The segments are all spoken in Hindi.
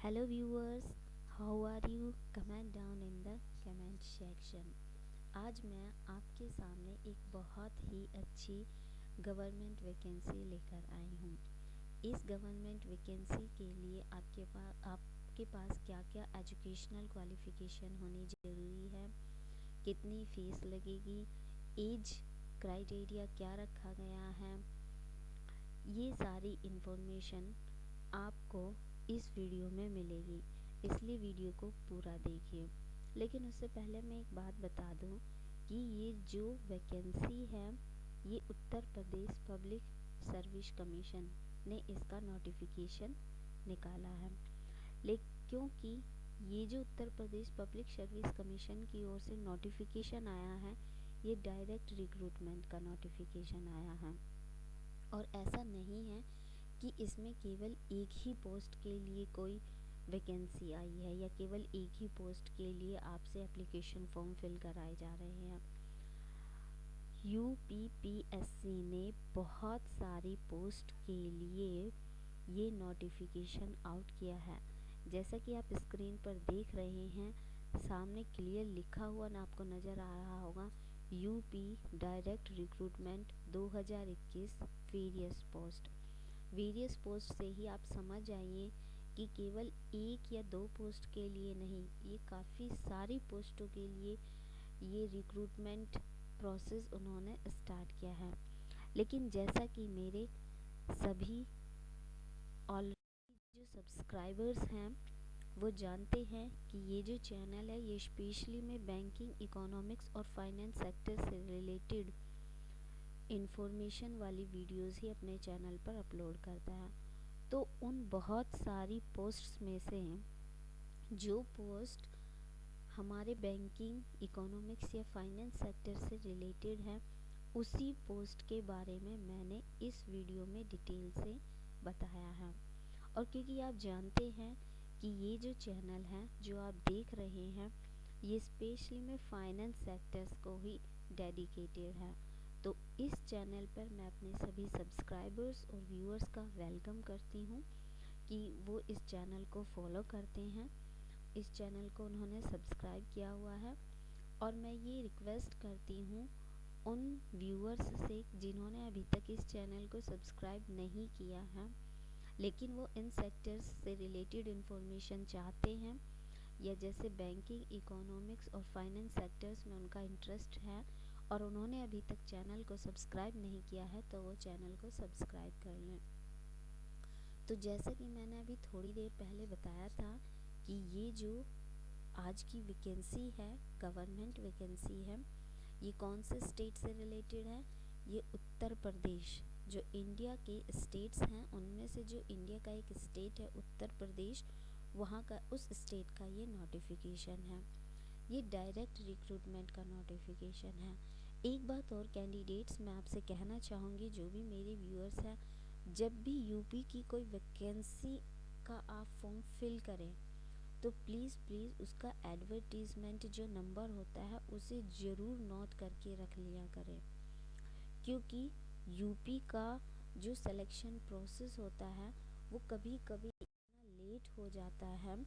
Hello viewers, how are you? Comment down in the comment section. आज मैं आपके सामने एक बहुत ही अच्छी गवर्नमेंट वैकेंसी लेकर आई हूँ। इस गवर्नमेंट वैकेंसी के लिए आपके पास क्या क्या एजुकेशनल क्वालिफ़िकेशन होनी ज़रूरी है, कितनी फ़ीस लगेगी, एज क्राइटेरिया क्या रखा गया है, ये सारी इन्फॉर्मेशन आपको इस वीडियो में मिलेगी, इसलिए वीडियो को पूरा देखिए। लेकिन उससे पहले मैं एक बात बता दूं कि ये जो वैकेंसी है ये Uttar Pradesh public service commission ने इसका नोटिफिकेशन निकाला है। लेकिन क्योंकि ये जो Uttar Pradesh public service commission की ओर से नोटिफिकेशन आया है ये डायरेक्ट रिक्रूटमेंट का नोटिफिकेशन आया है और ऐसा नहीं है कि इसमें केवल एक ही पोस्ट के लिए कोई वैकेंसी आई है या केवल एक ही पोस्ट के लिए आपसे एप्लीकेशन फॉर्म फिल कराए जा रहे हैं। यूपीपीएससी ने बहुत सारी पोस्ट के लिए ये नोटिफिकेशन आउट किया है। जैसा कि आप स्क्रीन पर देख रहे हैं, सामने क्लियर लिखा हुआ ना आपको नज़र आ रहा होगा, UP direct recruitment 2021 various post से ही आप समझ जाइए कि केवल एक या दो पोस्ट के लिए नहीं, ये काफ़ी सारी पोस्टों के लिए ये रिक्रूटमेंट प्रोसेस उन्होंने स्टार्ट किया है। लेकिन जैसा कि मेरे सभी ऑलरेडी जो सब्सक्राइबर्स हैं वो जानते हैं कि ये जो चैनल है ये स्पेशली में बैंकिंग, इकोनॉमिक्स और फाइनेंस सेक्टर से रिलेटेड इन्फॉर्मेशन वाली वीडियोस ही अपने चैनल पर अपलोड करता है। तो उन बहुत सारी पोस्ट्स में से जो पोस्ट हमारे बैंकिंग, इकोनॉमिक्स या फाइनेंस सेक्टर से रिलेटेड है उसी पोस्ट के बारे में मैंने इस वीडियो में डिटेल से बताया है। और क्योंकि आप जानते हैं कि ये जो चैनल है जो आप देख रहे हैं ये स्पेशली में फाइनेंस सेक्टर्स को ही डेडिकेटेड है, तो इस चैनल पर मैं अपने सभी सब्सक्राइबर्स और व्यूअर्स का वेलकम करती हूँ कि वो इस चैनल को फॉलो करते हैं, इस चैनल को उन्होंने सब्सक्राइब किया हुआ है। और मैं ये रिक्वेस्ट करती हूँ उन व्यूअर्स से जिन्होंने अभी तक इस चैनल को सब्सक्राइब नहीं किया है लेकिन वो इन सेक्टर्स से रिलेटेड इन्फॉर्मेशन चाहते हैं या जैसे बैंकिंग, इकोनॉमिक्स और फाइनेंस सेक्टर्स में उनका इंटरेस्ट है और उन्होंने अभी तक चैनल को सब्सक्राइब नहीं किया है तो वो चैनल को सब्सक्राइब कर लें। तो जैसा कि मैंने अभी थोड़ी देर पहले बताया था कि ये जो आज की वैकेंसी है, गवर्नमेंट वैकेंसी है, ये कौन से स्टेट से रिलेटेड है, ये उत्तर प्रदेश, जो इंडिया के स्टेट्स हैं उनमें से जो इंडिया का एक स्टेट है उत्तर प्रदेश, वहाँ का उस स्टेट का ये नोटिफिकेशन है। ये डायरेक्ट रिक्रूटमेंट का नोटिफिकेशन है। एक बात और कैंडिडेट्स मैं आपसे कहना चाहूँगी, जो भी मेरे व्यूअर्स हैं, जब भी यूपी की कोई वैकेंसी का आप फॉर्म फिल करें तो प्लीज़ उसका एडवर्टीज़मेंट जो नंबर होता है उसे ज़रूर नोट करके रख लिया करें, क्योंकि यूपी का जो सिलेक्शन प्रोसेस होता है वो कभी कभी इतना लेट हो जाता है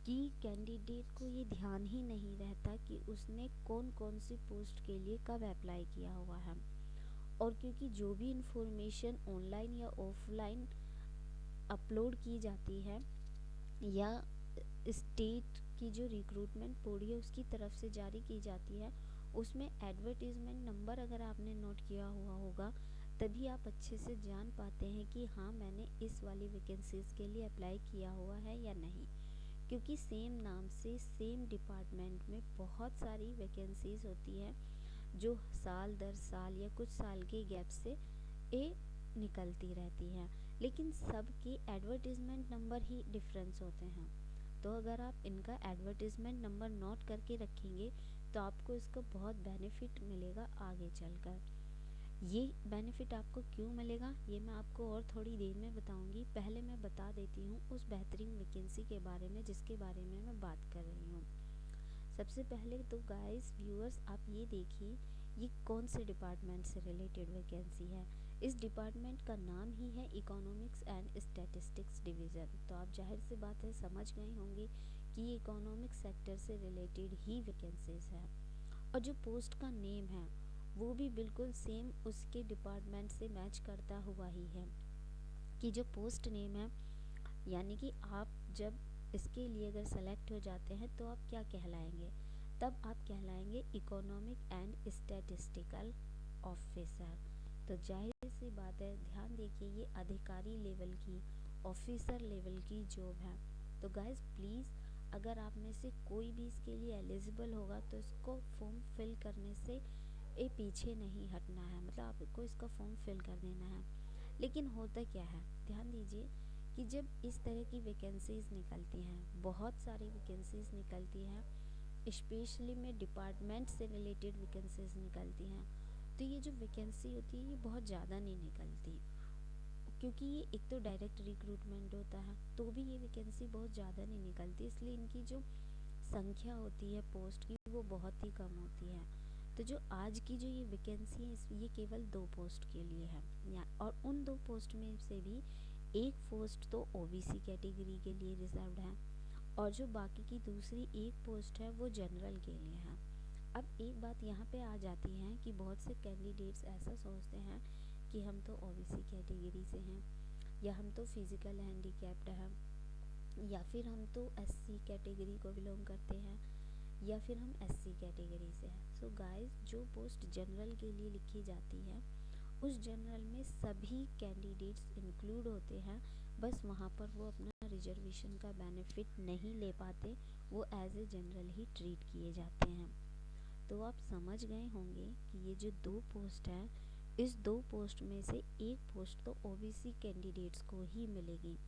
कि कैंडिडेट को ये ध्यान ही नहीं रहता कि उसने कौन कौन सी पोस्ट के लिए कब अप्लाई किया हुआ है। और क्योंकि जो भी इन्फॉर्मेशन ऑनलाइन या ऑफलाइन अपलोड की जाती है या स्टेट की जो रिक्रूटमेंट बोर्ड है उसकी तरफ से जारी की जाती है, उसमें एडवर्टीज़मेंट नंबर अगर आपने नोट किया हुआ होगा तभी आप अच्छे से जान पाते हैं कि हाँ मैंने इस वाली वैकेंसीज़ के लिए अप्लाई किया हुआ है या नहीं। क्योंकि सेम नाम से सेम डिपार्टमेंट में बहुत सारी वैकेंसीज़ होती हैं जो साल दर साल या कुछ साल के गैप से निकलती रहती हैं, लेकिन सब के एडवर्टीज़मेंट नंबर ही डिफरेंस होते हैं। तो अगर आप इनका एडवर्टीज़मेंट नंबर नोट करके रखेंगे तो आपको इसका बहुत बेनिफिट मिलेगा आगे चलकर। ये बेनिफिट आपको क्यों मिलेगा ये मैं आपको और थोड़ी देर में बताऊंगी। पहले मैं बता देती हूँ उस बेहतरीन वैकेंसी के बारे में जिसके बारे में मैं बात कर रही हूँ। सबसे पहले तो गाइस व्यूअर्स आप ये देखिए ये कौन से डिपार्टमेंट से रिलेटेड वैकेंसी है। इस डिपार्टमेंट का नाम ही है इकोनॉमिक्स एंड स्टैटिस्टिक्स डिवीज़न। तो आप जाहिर सी बात है समझ गए होंगे कि ये इकोनॉमिक्स सेक्टर से रिलेटेड ही वैकेंसीज है। और जो पोस्ट का नेम है वो भी बिल्कुल सेम उसके डिपार्टमेंट से मैच करता हुआ ही है कि जो पोस्ट नेम है, यानी कि आप जब इसके लिए अगर सेलेक्ट हो जाते हैं तो आप क्या कहलाएंगे, तब आप कहलाएंगे इकोनॉमिक एंड स्टैटिस्टिकल ऑफिसर। तो जाहिर सी बात है, ध्यान देखिए, ये अधिकारी लेवल की, ऑफिसर लेवल की जॉब है। तो गाइस प्लीज़, अगर आप में से कोई भी इसके लिए एलिजिबल होगा तो इसको फॉर्म फिल करने से पीछे नहीं हटना है, मतलब आपको इसका फॉर्म फिल कर देना है। लेकिन होता क्या है, ध्यान दीजिए कि जब इस तरह की वैकेंसीज़ निकलती हैं, बहुत सारी वैकेंसीज़ निकलती हैं, स्पेशली में डिपार्टमेंट से रिलेटेड वैकेंसीज़ निकलती हैं, तो ये जो वैकेंसी होती है ये बहुत ज़्यादा नहीं निकलती, क्योंकि ये एक तो डायरेक्ट रिक्रूटमेंट होता है, तो भी ये वैकेंसी बहुत ज़्यादा नहीं निकलती, इसलिए इनकी जो संख्या होती है पोस्ट की वो बहुत ही कम होती है। तो जो आज की जो ये वैकेंसी है ये केवल 2 पोस्ट के लिए है, और उन 2 पोस्ट में से भी एक पोस्ट तो ओबीसी कैटेगरी के लिए रिजर्व्ड है, और जो बाकी की दूसरी एक पोस्ट है वो जनरल के लिए है। अब एक बात यहाँ पे आ जाती है कि बहुत से कैंडिडेट्स ऐसा सोचते हैं कि हम तो ओबीसी कैटेगरी से हैं, या हम तो फिज़िकल हैंडीकैप्ड हैं, या फिर हम तो एससी कैटेगरी को बिलोंग करते हैं, या फिर हम एससी कैटेगरी से हैं। सो गाइस, जो पोस्ट जनरल के लिए लिखी जाती है उस जनरल में सभी कैंडिडेट्स इंक्लूड होते हैं, बस वहाँ पर वो अपना रिजर्वेशन का बेनिफिट नहीं ले पाते, वो एज ए जनरल ही ट्रीट किए जाते हैं। तो आप समझ गए होंगे कि ये जो 2 पोस्ट हैं, इस 2 पोस्ट में से एक पोस्ट तो ओबीसी कैंडिडेट्स को ही मिलेगी,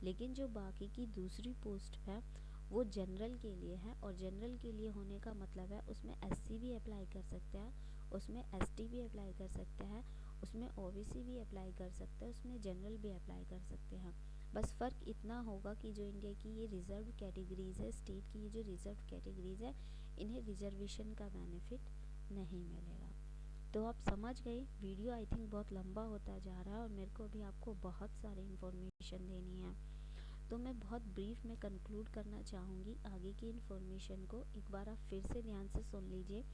लेकिन जो बाकी की दूसरी पोस्ट है वो जनरल के लिए है, और जनरल के लिए होने का मतलब है उसमें एससी भी अप्लाई कर सकता है, उसमें एसटी भी अप्लाई कर सकता है, उसमें ओबीसी भी अप्लाई कर सकता है, उसमें जनरल भी अप्लाई कर सकते हैं। बस फ़र्क इतना होगा कि जो इंडिया की ये रिज़र्व कैटेगरीज़ है, स्टेट की ये जो रिज़र्व कैटेगरीज़ है, इन्हें रिजर्वेशन का बेनिफिट नहीं मिलेगा। तो आप समझ गए, वीडियो आई थिंक बहुत लंबा होता जा रहा है और मेरे को भी आपको बहुत सारी इन्फॉर्मेशन देनी है, तो मैं बहुत ब्रीफ में कंक्लूड करना चाहूँगी आगे की इन्फॉर्मेशन को। एक बार आप फिर से ध्यान से सुन लीजिए,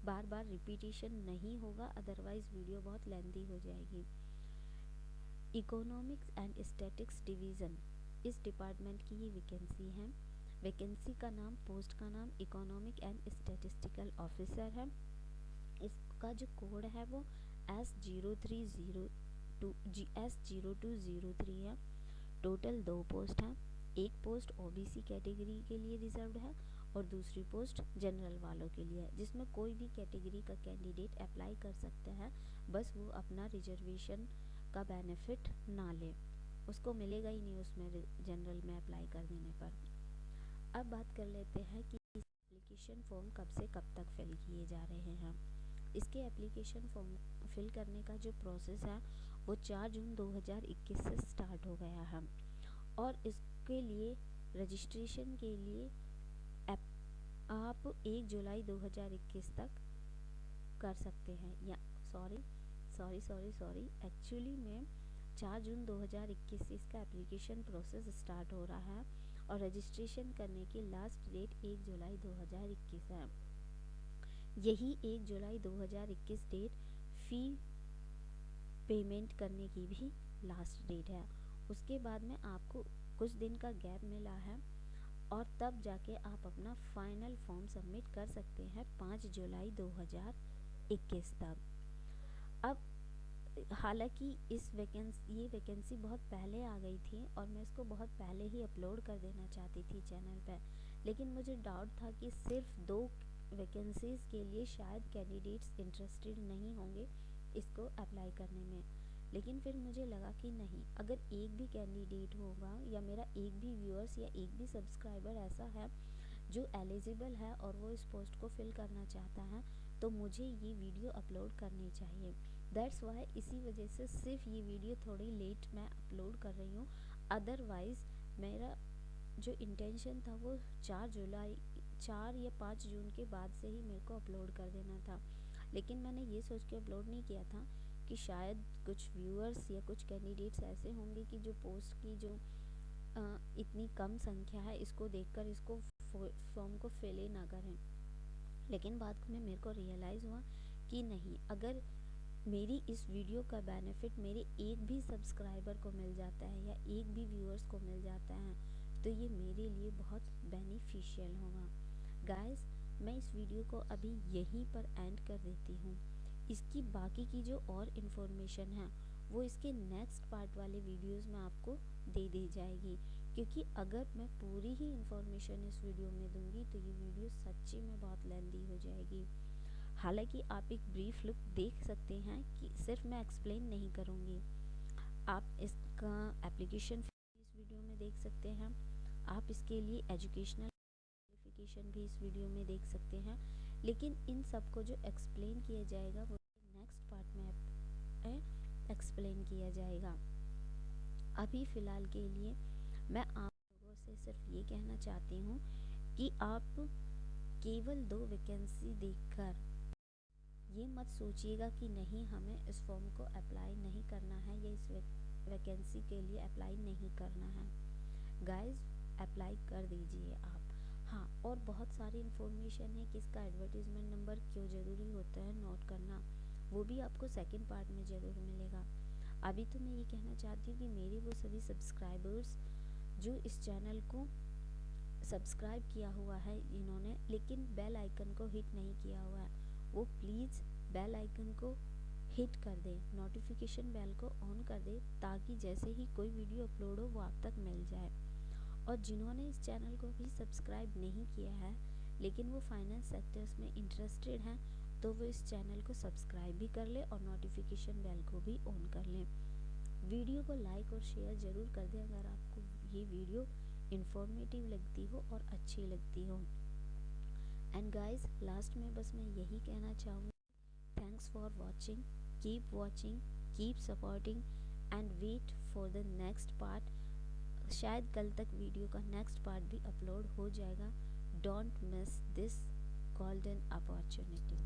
बार बार रिपीटिशन नहीं होगा, अदरवाइज़ वीडियो बहुत लेंथी हो जाएगी। इकोनॉमिक्स एंड स्टैटिक्स डिवीज़न, इस डिपार्टमेंट की ये वैकेंसी है। वैकेंसी का नाम, पोस्ट का नाम इकोनॉमिक एंड स्टैटिस्टिकल ऑफिसर है। इसका जो कोड है वो S0203 है। टोटल 2 पोस्ट हैं, एक पोस्ट ओबीसी कैटेगरी के लिए रिजर्व्ड है और दूसरी पोस्ट जनरल वालों के लिए है, जिसमें कोई भी कैटेगरी का कैंडिडेट अप्लाई कर सकता है, बस वो अपना रिजर्वेशन का बेनिफिट ना ले, उसको मिलेगा ही नहीं उसमें जनरल में अप्लाई कर देने पर। अब बात कर लेते हैं कि एप्लीकेशन फॉर्म कब से कब तक फिल किए जा रहे हैं। इसके एप्लीकेशन फॉर्म फिल करने का जो प्रोसेस है वो 4 जून 2021 से स्टार्ट हो गया है, और इसके लिए रजिस्ट्रेशन के लिए आप 1 जुलाई 2021 तक कर सकते हैं, या सॉरी एक्चुअली में 4 जून 2021 से इसका एप्लीकेशन प्रोसेस स्टार्ट हो रहा है और रजिस्ट्रेशन करने की लास्ट डेट 1 जुलाई 2021 है। यही 1 जुलाई 2021 डेट फ़ी पेमेंट करने की भी लास्ट डेट है। उसके बाद में आपको कुछ दिन का गैप मिला है, और तब जाके आप अपना फाइनल फॉर्म सबमिट कर सकते हैं 5 जुलाई 2021 तक। अब हालांकि ये वैकेंसी बहुत पहले आ गई थी और मैं इसको बहुत पहले ही अपलोड कर देना चाहती थी चैनल पर, लेकिन मुझे डाउट था कि सिर्फ 2 वैकेंसीज़ के लिए शायद कैंडिडेट्स इंटरेस्टेड नहीं होंगे इसको अप्लाई करने में, लेकिन फिर मुझे लगा कि नहीं, अगर एक भी कैंडिडेट होगा या मेरा एक भी व्यूअर्स या एक भी सब्सक्राइबर ऐसा है जो एलिजिबल है और वो इस पोस्ट को फिल करना चाहता है, तो मुझे ये वीडियो अपलोड करनी चाहिए। दैट्स वाई, इसी वजह से सिर्फ ये वीडियो थोड़ी लेट मैं अपलोड कर रही हूँ, अदरवाइज़ मेरा जो इंटेंशन था वो 4 या 5 जून के बाद से ही मेरे को अपलोड कर देना था, लेकिन मैंने ये सोच के अपलोड नहीं किया था कि शायद कुछ व्यूअर्स या कुछ कैंडिडेट्स ऐसे होंगे कि जो पोस्ट की जो इतनी कम संख्या है इसको देखकर इसको फॉर्म को फिल ही ना करें। लेकिन बाद में मेरे को रियलाइज़ हुआ कि नहीं, अगर मेरी इस वीडियो का बेनिफिट मेरे एक भी सब्सक्राइबर को मिल जाता है या एक भी व्यूअर्स को मिल जाता है तो ये मेरे लिए बहुत बेनिफिशियल होगा। गाइस, मैं इस वीडियो को अभी यहीं पर एंड कर देती हूँ। इसकी बाकी की जो और इन्फॉर्मेशन है वो इसके नेक्स्ट पार्ट वाले वीडियोस में आपको दे दी जाएगी, क्योंकि अगर मैं पूरी ही इन्फॉर्मेशन इस वीडियो में दूंगी तो ये वीडियो सच्ची में बहुत लेंदी हो जाएगी। हालांकि आप एक ब्रीफ लुक देख सकते हैं कि सिर्फ मैं एक्सप्लेन नहीं करूँगी, आप इसका एप्लीकेशन इस वीडियो में देख सकते हैं, आप इसके लिए एजुकेशनल क्वालिफिकेशन भी इस वीडियो में देख सकते हैं। लेकिन इन सब को जो एक्सप्लेन किया जाएगा वो नेक्स्ट पार्ट में एक्सप्लेन किया जाएगा। अभी फ़िलहाल के लिए मैं आप लोगों से सिर्फ ये कहना चाहती हूँ कि आप केवल 2 वैकेंसी देखकर ये मत सोचिएगा कि नहीं हमें इस फॉर्म को अप्लाई नहीं करना है या इस वैकेंसी के लिए अप्लाई नहीं करना है। गाइस, अप्लाई कर दीजिए आप। हाँ, और बहुत सारी इन्फॉर्मेशन है कि इसका एडवर्टीज़मेंट नंबर क्यों ज़रूरी होता है नोट करना, वो भी आपको सेकंड पार्ट में ज़रूर मिलेगा। अभी तो मैं ये कहना चाहती हूँ कि मेरे वो सभी सब्सक्राइबर्स जो इस चैनल को सब्सक्राइब किया हुआ है इन्होंने लेकिन बेल आइकन को हिट नहीं किया हुआ है, वो प्लीज़ बेल आइकन को हिट कर दे, नोटिफिकेशन बेल को ऑन कर दे, ताकि जैसे ही कोई वीडियो अपलोड हो वो आप तक मिल जाए। और जिन्होंने इस चैनल को अभी सब्सक्राइब नहीं किया है लेकिन वो फाइनेंस सेक्टर्स में इंटरेस्टेड हैं तो वो इस चैनल को सब्सक्राइब भी कर ले और नोटिफिकेशन बेल को भी ऑन कर लें। वीडियो को लाइक और शेयर ज़रूर कर दें अगर आपको ये वीडियो इंफॉर्मेटिव लगती हो और अच्छी लगती हो। एंड गाइस, लास्ट में बस मैं यही कहना चाहूँगी, thanks for watching, keep supporting and wait for the next part. शायद कल तक वीडियो का नेक्स्ट पार्ट भी अपलोड हो जाएगा। Don't miss this golden opportunity.